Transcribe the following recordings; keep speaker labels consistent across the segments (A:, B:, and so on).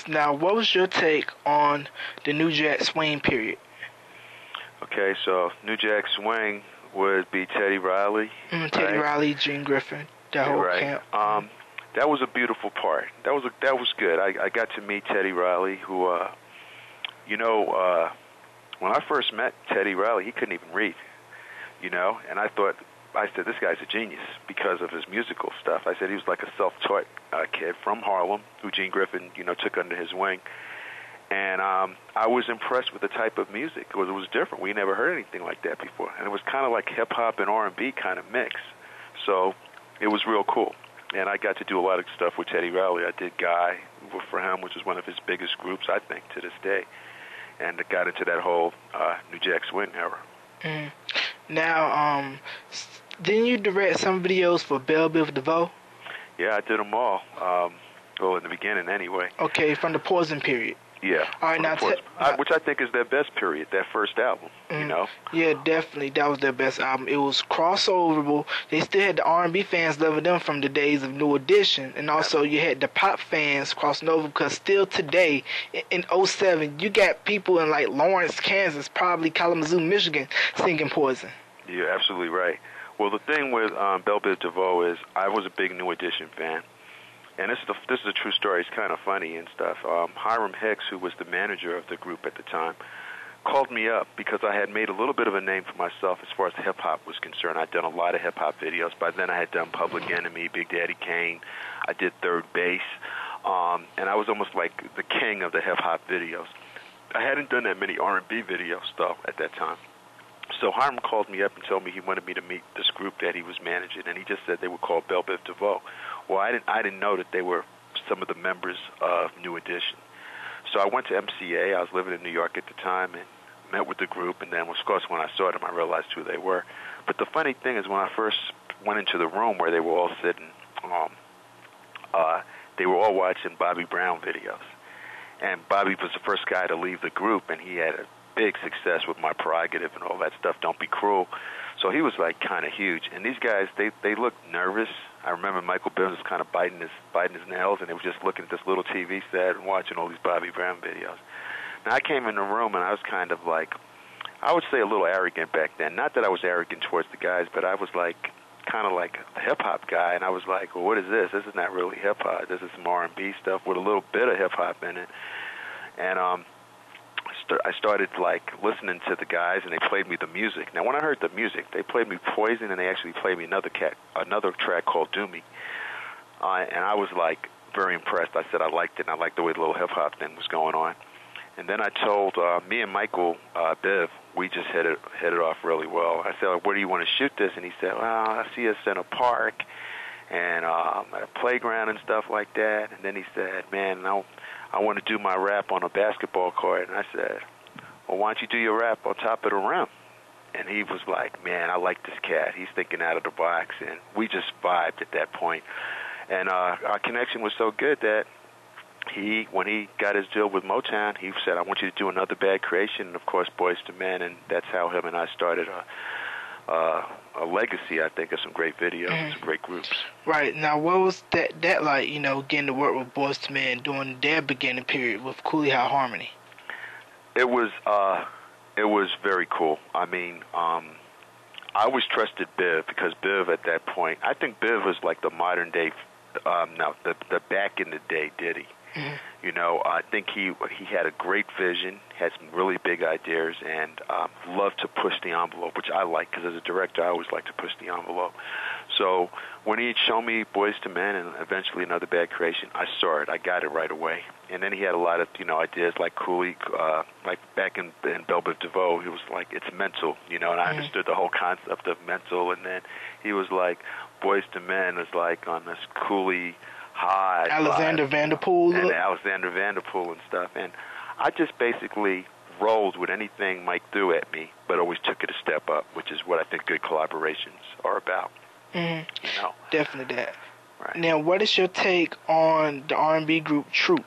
A: Now, what was your take on the New Jack Swing period?
B: Okay, so New Jack Swing would be Teddy Riley.
A: Teddy Riley, Gene Griffin, that whole camp.
B: That was a beautiful part. That was good. I got to meet Teddy Riley, who, when I first met Teddy Riley, he couldn't even read, and I said, this guy's a genius because of his musical stuff. I said he was like a self-taught kid from Harlem who Gene Griffin, took under his wing. And I was impressed with the type of music because it was different. We never heard anything like that before. And it was kind of like hip-hop and R&B kind of mix. So it was real cool. And I got to do a lot of stuff with Teddy Riley. I did Guy for him, which is one of his biggest groups, I think, to this day. And it got into that whole New Jack Swing era.
A: Now, didn't you direct some videos for Belle Biv DeVoe?
B: Yeah, I did them all. In the beginning anyway.
A: Okay, from the Poison period.
B: Yeah.
A: All right, now
B: which I think is their best period, that first album,
A: Yeah, definitely. That was their best album. It was crossoverable. They still had the R&B fans loving them from the days of New Edition. And also you had the pop fans crossing over because still today, in '07, you got people in like Lawrence, Kansas, probably Kalamazoo, Michigan, singing Poison.
B: You're absolutely right. Well, the thing with Belle Biv DeVoe is I was a big New Edition fan. And this is a true story. It's kind of funny and stuff. Hiram Hicks, who was the manager of the group at the time, called me up because I had made a little bit of a name for myself as far as hip-hop was concerned. I'd done a lot of hip-hop videos. By then I had done Public Enemy, Big Daddy Kane. I did Third Base. And I was almost like the king of the hip-hop videos. I hadn't done that many R&B videos, though, at that time. So Hiram called me up and told me he wanted me to meet this group that he was managing, and he just said they were called Belle Biv DeVoe. Well, I didn't know that they were some of the members of New Edition. So I went to MCA. I was living in New York at the time and met with the group, and then, of course, when I saw them, I realized who they were. But the funny thing is when I first went into the room where they were all sitting, they were all watching Bobby Brown videos. And Bobby was the first guy to leave the group, and he had a big success with My Prerogative and all that stuff, Don't Be Cruel. So he was like kind of huge. And these guys, they looked nervous. I remember Michael Bivins was kind of biting his nails, and they were just looking at this little TV set and watching all these Bobby Brown videos. Now I came in the room and I was kind of like, I would say a little arrogant back then. Not that I was arrogant towards the guys, but I was like kind of like a hip-hop guy, and I was like, well, what is this? This is not really hip-hop. This is some R&B stuff with a little bit of hip-hop in it. And I started like listening to the guys, and they played me the music. Now, when I heard the music, they played me Poison, and they actually played me another track called Do Me. And I was like very impressed. I said I liked it, and I liked the way the little hip hop thing was going on. And then I told me and Michael Biv, we just hit it off really well. I said, where do you want to shoot this? And he said, well, I see us in a park and at a playground and stuff like that. And then he said, man, I want to do my rap on a basketball court. And I said, well, why don't you do your rap on top of the rim? And he was like, man, I like this cat. He's thinking out of the box. And we just vibed at that point. And our connection was so good that when he got his deal with Motown, he said, I want you to do Another Bad Creation, and of course, Boys to Men, and that's how him and I started a legacy, I think, of some great videos and some great groups.
A: Right. Now, what was that like, getting to work with Boys to Men during their beginning period with Cooley High Harmony?
B: It was very cool. I mean, I always trusted Biv because Biv at that point, I think Biv was like the modern day, the back in the day Diddy. Mm-hmm. I think he had a great vision, had some really big ideas, and loved to push the envelope, which I like because as a director, I always like to push the envelope. So when he had shown me Boys to Men and eventually Another Bad Creation, I saw it. I got it right away. And then he had a lot of ideas like Cooley, like back in Belle Biv DeVoe, he was like, it's mental, and I understood the whole concept of mental. And then he was like, Boys to Men is like on this Cooley high.
A: Alexander Vanderpool.
B: And Alexander Vanderpool and stuff. And I just basically rolled with anything Mike threw at me, but always took it a step up, which is what I think good collaborations are about.
A: Mm-hmm. Definitely that.
B: Right.
A: Now, what is your take on the R&B group Troop?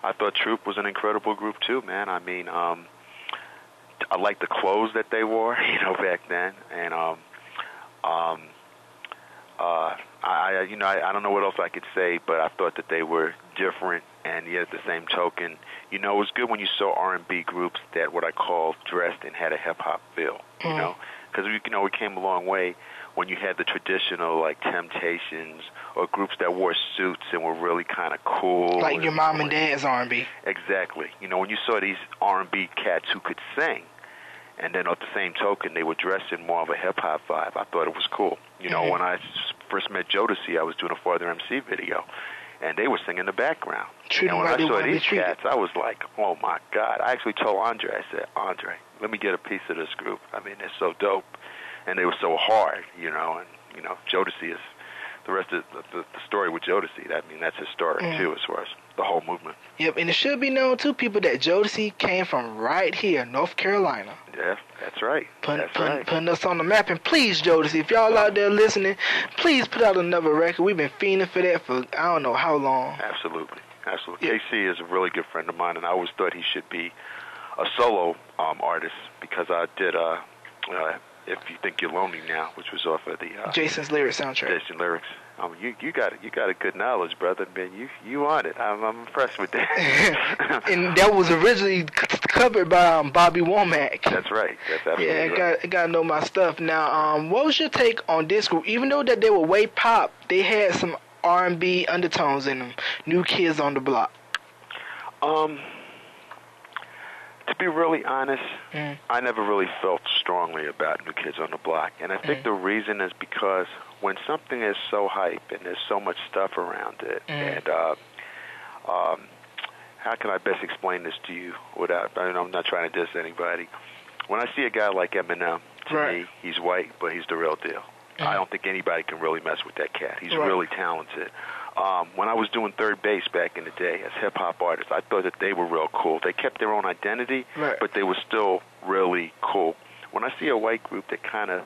B: I thought Troop was an incredible group too, man. I mean, I liked the clothes that they wore, back then, and I don't know what else I could say, but I thought that they were different, and yet at the same token, it was good when you saw R&B groups that what I call dressed and had a hip-hop feel, because we came a long way when you had the traditional, like, Temptations or groups that wore suits and were really kind of cool.
A: Like your mom and dad's R&B.
B: Exactly. When you saw these R&B cats who could sing, and then at the same token, they were dressed in more of a hip-hop vibe, I thought it was cool. When I first met Jodeci, I was doing a Father MC video, and they were singing in the background. And when I saw these cats, I was like, oh, my God. I actually told Andre, I said, Andre, let me get a piece of this group. I mean, they're so dope. And they were so hard, and, Jodeci is, the rest of the story with Jodeci, that's historic, too, as far as the whole movement.
A: Yep, and it should be known, too, people, that Jodeci came from right here, North Carolina.
B: Yeah, that's right.
A: Putting us on the map. And please, Jodeci, if y'all out there listening, please put out another record. We've been fiending for that for I don't know how long.
B: Absolutely. Yeah. KC is a really good friend of mine, and I always thought he should be a solo artist because I did If You Think You're Lonely Now, which was off of the
A: Jason's Lyrics soundtrack.
B: Jason Lyrics. You got a good knowledge, brother. Man, you on it. I'm impressed with that.
A: And that was originally covered by Bobby Womack.
B: That's right. That's absolutely
A: right. I gotta know my stuff. Now, what was your take on this group? Even though that they were way pop, they had some R&B undertones in them. New Kids on the Block.
B: To be really honest, I never really felt strongly about New Kids on the Block. And I think the reason is because when something is so hype and there's so much stuff around it, and how can I best explain this to you without, I'm not trying to diss anybody. When I see a guy like Eminem, to me, he's white, but he's the real deal. I don't think anybody can really mess with that cat. He's really talented. When I was doing third base back in the day as hip-hop artists, I thought that they were real cool. They kept their own identity, but they were still really cool. When I see a white group that kind of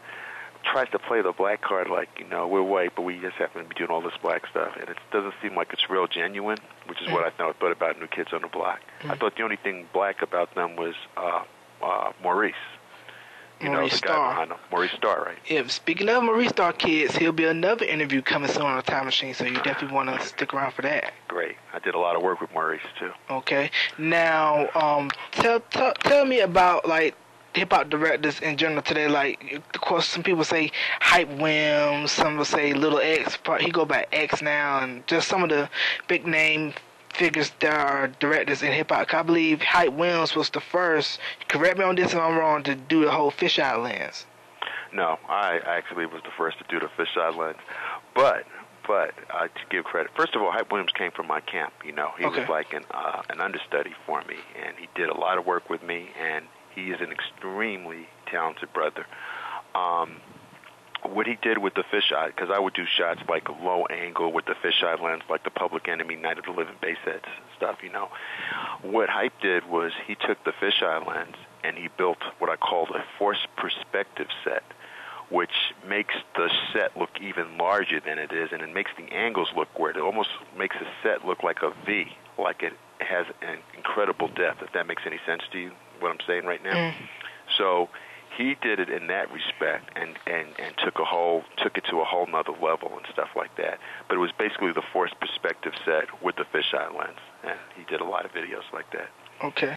B: tries to play the black card like, we're white, but we just happen to be doing all this black stuff, and it doesn't seem like it's real genuine, which is what I thought about New Kids on the Block. I thought the only thing black about them was Maurice.
A: Maurice
B: the guy behind them. Maurice Starr, right?
A: Yeah, speaking of Maurice Starr, kids, he'll be another interview coming soon on the Time Machine, so you definitely want to stick around for that.
B: Great. I did a lot of work with Maurice, too.
A: Okay. Now, tell me about, like, hip-hop directors in general today. Like, of course, some people say Hype Williams, some will say Little X. He go by X now, and just some of the big-name figures that are directors in hip-hop. I believe Hype Williams was the first, correct me on this if I'm wrong, to do the whole fisheye lens.
B: No, I actually was the first to do the fisheye lens. But to give credit, first of all, Hype Williams came from my camp. He was like an understudy for me, and he did a lot of work with me, and he is an extremely talented brother. What he did with the fisheye, because I would do shots like low angle with the fisheye lens, like the Public Enemy, Night of the Living Bassheads stuff, What Hype did was he took the fisheye lens and he built what I called a forced perspective set, which makes the set look even larger than it is, and it makes the angles look weird. It almost makes the set look like a V, like it has an incredible depth, if that makes any sense to you, what I'm saying right now. So he did it in that respect and took it to a whole nother level and stuff like that. But it was basically the forced perspective set with the fisheye lens, and he did a lot of videos like that.
A: Okay.